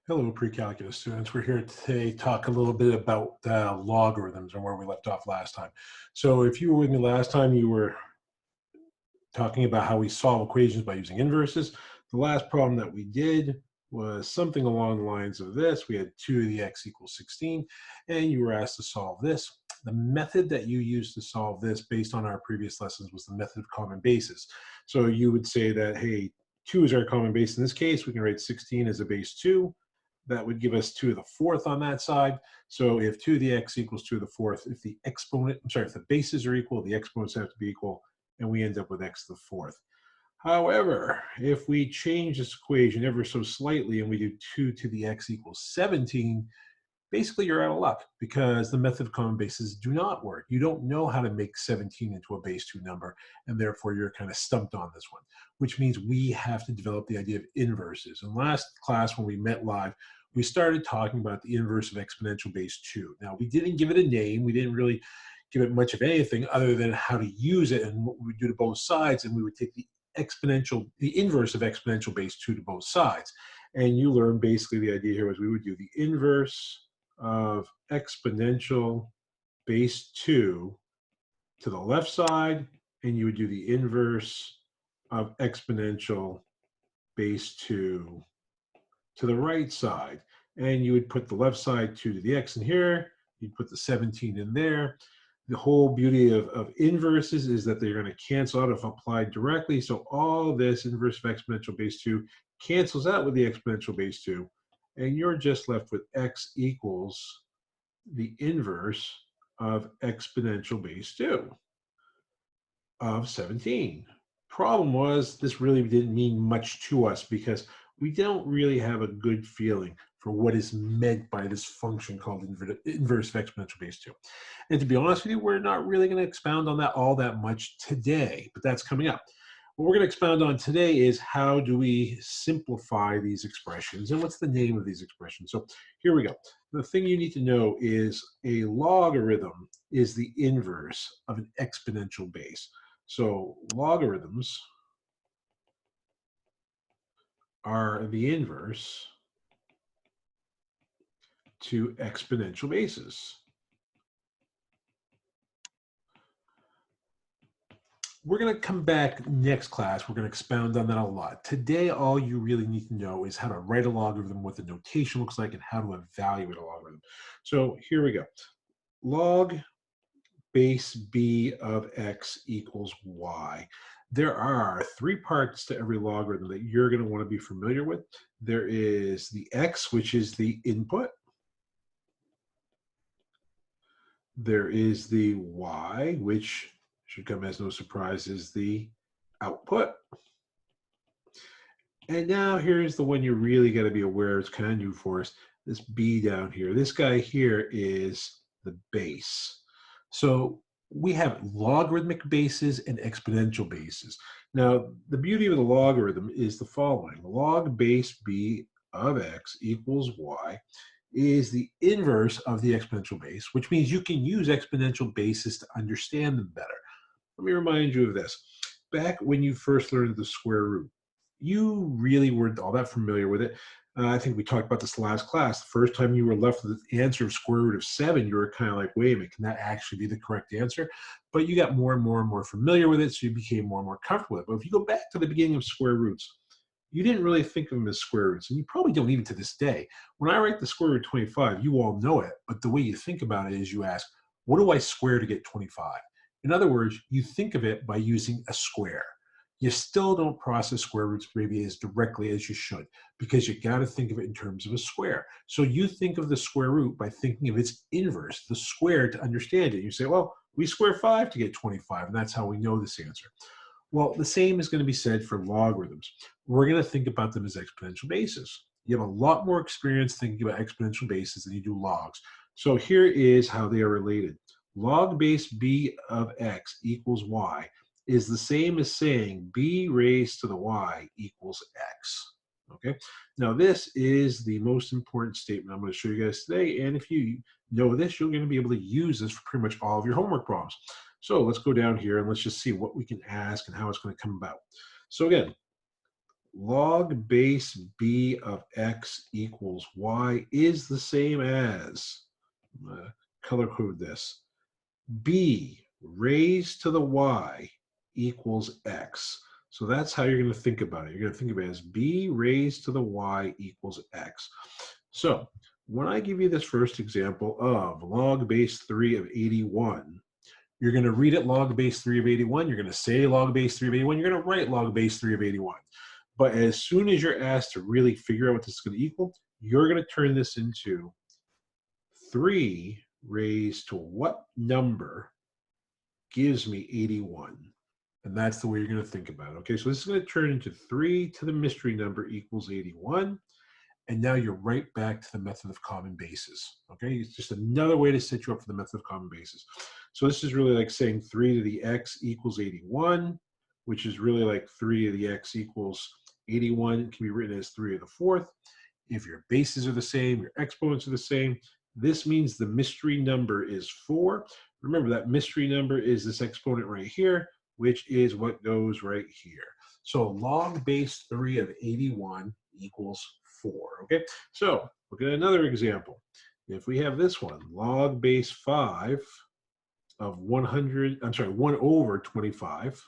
Hello, pre-calculus students. We're here today to talk a little bit about logarithms and where we left off last time. So if you were with me last time, you were talking about how we solve equations by using inverses. The last problem that we did was something along the lines of this. We had 2 to the x equals 16, and you were asked to solve this. The method that you used to solve this based on our previous lessons was the method of common bases. So you would say that, hey, 2 is our common base in this case. We can write 16 as a base 2. That would give us 2 to the fourth on that side. So if 2 to the x equals 2 to the fourth, if the exponent, I'm sorry, if the bases are equal, the exponents have to be equal, and we end up with x to the fourth. However, if we change this equation ever so slightly and we do 2 to the x equals 17, basically you're out of luck because the method of common bases do not work. You don't know how to make 17 into a base 2 number, and therefore you're kind of stumped on this one, which means we have to develop the idea of inverses. In last class, when we met live, we started talking about the inverse of exponential base 2. Now, we didn't give it a name. We didn't really give it much of anything other than how to use it and what we would do to both sides, and we would take the inverse of exponential base 2 to both sides. And you learn basically the idea here was we would do the inverse of exponential base 2 to the left side, and you would do the inverse of exponential base 2 to the right side. And you would put the left side 2 to the x in here, you'd put the 17 in there. The whole beauty of inverses is that they're going to cancel out if applied directly. So all this inverse of exponential base 2 cancels out with the exponential base 2. And you're just left with x equals the inverse of exponential base 2 of 17. Problem was, this really didn't mean much to us because we don't really have a good feeling for what is meant by this function called inverse of exponential base 2. And to be honest with you, we're not really going to expound on that all that much today, but that's coming up. What we're going to expound on today is how do we simplify these expressions and what's the name of these expressions. So here we go. The thing you need to know is a logarithm is the inverse of an exponential base. So logarithms are the inverse to exponential bases. We're going to come back next class. We're going to expound on that a lot. Today, all you really need to know is how to write a logarithm, what the notation looks like, and how to evaluate a logarithm. So here we go. Log base b of x equals y. There are 3 parts to every logarithm that you're going to want to be familiar with. There is the x, which is the input. There is the y, which should come as no surprise, is the output. And now here's the one you really got to be aware, it's kind of new for us, this b down here. This guy here is the base. So we have logarithmic bases and exponential bases. Now, the beauty of the logarithm is the following. Log base b of x equals y is the inverse of the exponential base, which means you can use exponential bases to understand them better. Let me remind you of this. Back when you first learned the square root, you really weren't all that familiar with it. I think we talked about this last class. The first time you were left with the answer of square root of 7, you were kind of like, wait a minute, can that actually be the correct answer? But you got more and more and more familiar with it, so you became more and more comfortable with it. But if you go back to the beginning of square roots, you didn't really think of them as square roots, and you probably don't even to this day. When I write the square root of 25, you all know it, but the way you think about it is you ask, what do I square to get 25? In other words, you think of it by using a square. You still don't process square roots maybe as directly as you should because you got to think of it in terms of a square. So you think of the square root by thinking of its inverse, the square, to understand it. You say, well, we square 5 to get 25, and that's how we know this answer. Well, the same is going to be said for logarithms. We're going to think about them as exponential bases. You have a lot more experience thinking about exponential bases than you do logs. So here is how they are related. Log base b of x equals y is the same as saying b raised to the y equals x. Okay, now this is the most important statement I'm going to show you guys today, and if you know this, you're going to be able to use this for pretty much all of your homework problems. So let's go down here and let's just see what we can ask and how it's going to come about. So again, log base b of x equals y is the same as, color code this, b raised to the y equals x. So that's how you're going to think about it. You're going to think of it as b raised to the y equals x. So when I give you this first example of log base 3 of 81, you're going to read it log base 3 of 81. You're going to say log base 3 of 81. You're going to write log base 3 of 81. But as soon as you're asked to really figure out what this is going to equal, you're going to turn this into 3 raised to what number gives me 81. And that's the way you're going to think about it. Okay, so this is going to turn into 3 to the mystery number equals 81. And now you're right back to the method of common bases. Okay, it's just another way to set you up for the method of common bases. So this is really like saying 3 to the x equals 81, which is really like 3 to the x equals 81. It can be written as 3 to the fourth. If your bases are the same, your exponents are the same, this means the mystery number is 4. Remember, that mystery number is this exponent right here, which is what goes right here. So log base 3 of 81 equals 4. Okay, so look at another example. If we have this one, log base 5 of 1 over 25.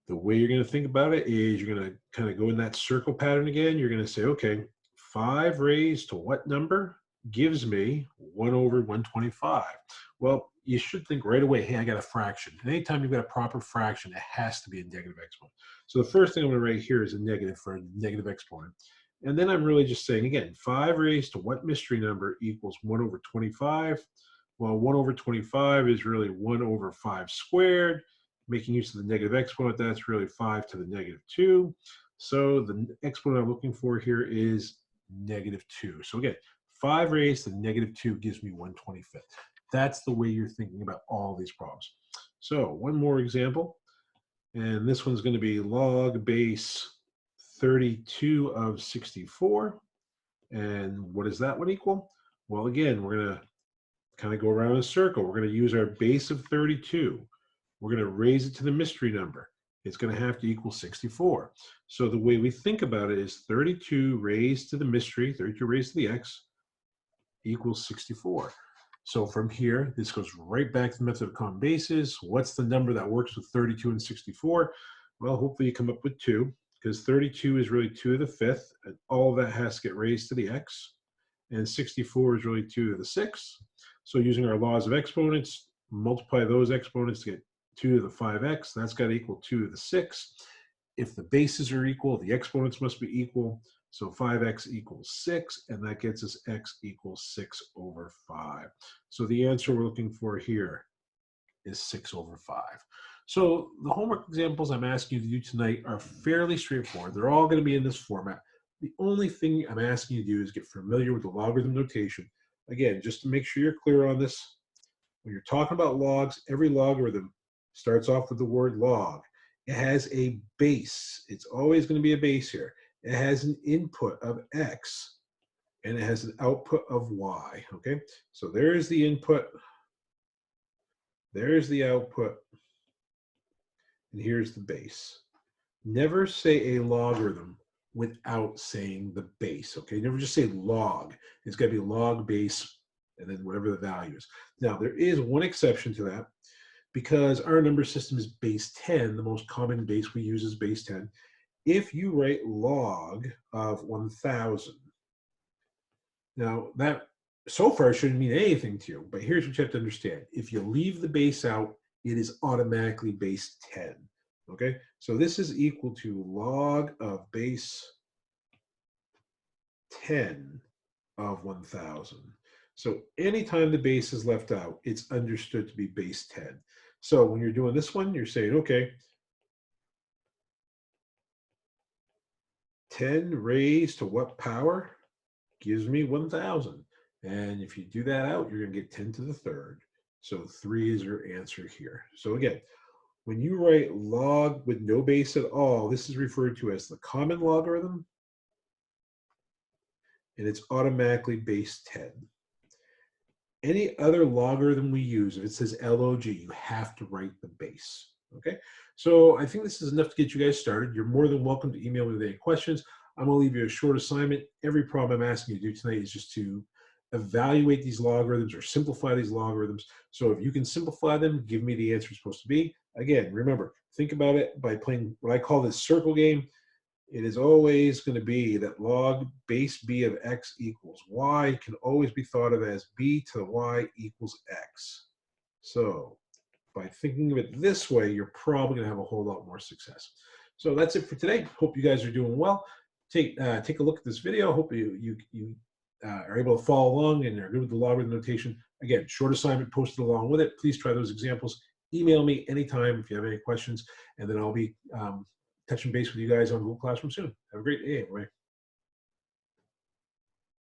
The way you're going to think about it is you're going to kind of go in that circle pattern again. You're going to say, okay, 5 raised to what number gives me 1 over 125? Well, you should think right away, hey, I got a fraction. And anytime you've got a proper fraction, it has to be a negative exponent. So the first thing I'm going to write here is a negative for a negative exponent. And then I'm really just saying, again, 5 raised to what mystery number equals 1 over 25? Well, 1 over 25 is really 1 over 5 squared. Making use of the negative exponent, that's really 5 to the negative 2. So the exponent I'm looking for here is negative 2. So again, 5 raised to negative 2 gives me 1/25. That's the way you're thinking about all these problems. So one more example, and this one's going to be log base 32 of 64. And what does that one equal? Well, again, we're going to kind of go around in a circle. We're going to use our base of 32. We're going to raise it to the mystery number. It's going to have to equal 64. So the way we think about it is 32 raised to the mystery, 32 raised to the x, equals 64. So from here, this goes right back to the method of common bases. What's the number that works with 32 and 64? Well, hopefully you come up with 2, because 32 is really 2 to the fifth, and all of that has to get raised to the x. And 64 is really 2 to the sixth. So using our laws of exponents, multiply those exponents to get 2 to the 5x, that's got to equal 2 to the 6. If the bases are equal, the exponents must be equal. So 5x equals 6, and that gets us x equals 6 over 5. So the answer we're looking for here is 6 over 5. So the homework examples I'm asking you to do tonight are fairly straightforward. They're all going to be in this format. The only thing I'm asking you to do is get familiar with the logarithm notation. Again, just to make sure you're clear on this, when you're talking about logs, every logarithm starts off with the word log. It has a base. It's always going to be a base here. It has an input of x, and it has an output of y, okay? So there's the input, there's the output, and here's the base. Never say a logarithm without saying the base, okay? Never just say log. It's got to be log base, and then whatever the value is. Now, there is one exception to that, because our number system is base 10, the most common base we use is base 10. If you write log of 1,000, now that so far shouldn't mean anything to you, but here's what you have to understand. If you leave the base out, it is automatically base 10, okay? So this is equal to log of base 10 of 1,000. So anytime the base is left out, it's understood to be base 10. So when you're doing this one, you're saying, okay, 10 raised to what power gives me 1,000. And if you do that out, you're going to get 10 to the third. So 3 is your answer here. So again, when you write log with no base at all, this is referred to as the common logarithm, and it's automatically base 10. Any other logarithm we use, if it says log, you have to write the base, Okay, so I think this is enough to get you guys started. You're more than welcome to email me with any questions. I'm going to leave you a short assignment. Every problem I'm asking you to do tonight is just to evaluate these logarithms or simplify these logarithms. So if you can simplify them, give me the answer it's supposed to be. Again, remember, think about it by playing what I call this circle game. It is always going to be that log base b of x equals y can always be thought of as b to the y equals x. So by thinking of it this way, you're probably going to have a whole lot more success. So that's it for today. Hope you guys are doing well. Take a look at this video. Hope you are able to follow along and are good with the logarithm notation. Again, short assignment posted along with it. Please try those examples. Email me anytime if you have any questions, and then I'll be touching base with you guys on Google Classroom soon. Have a great day. Bye.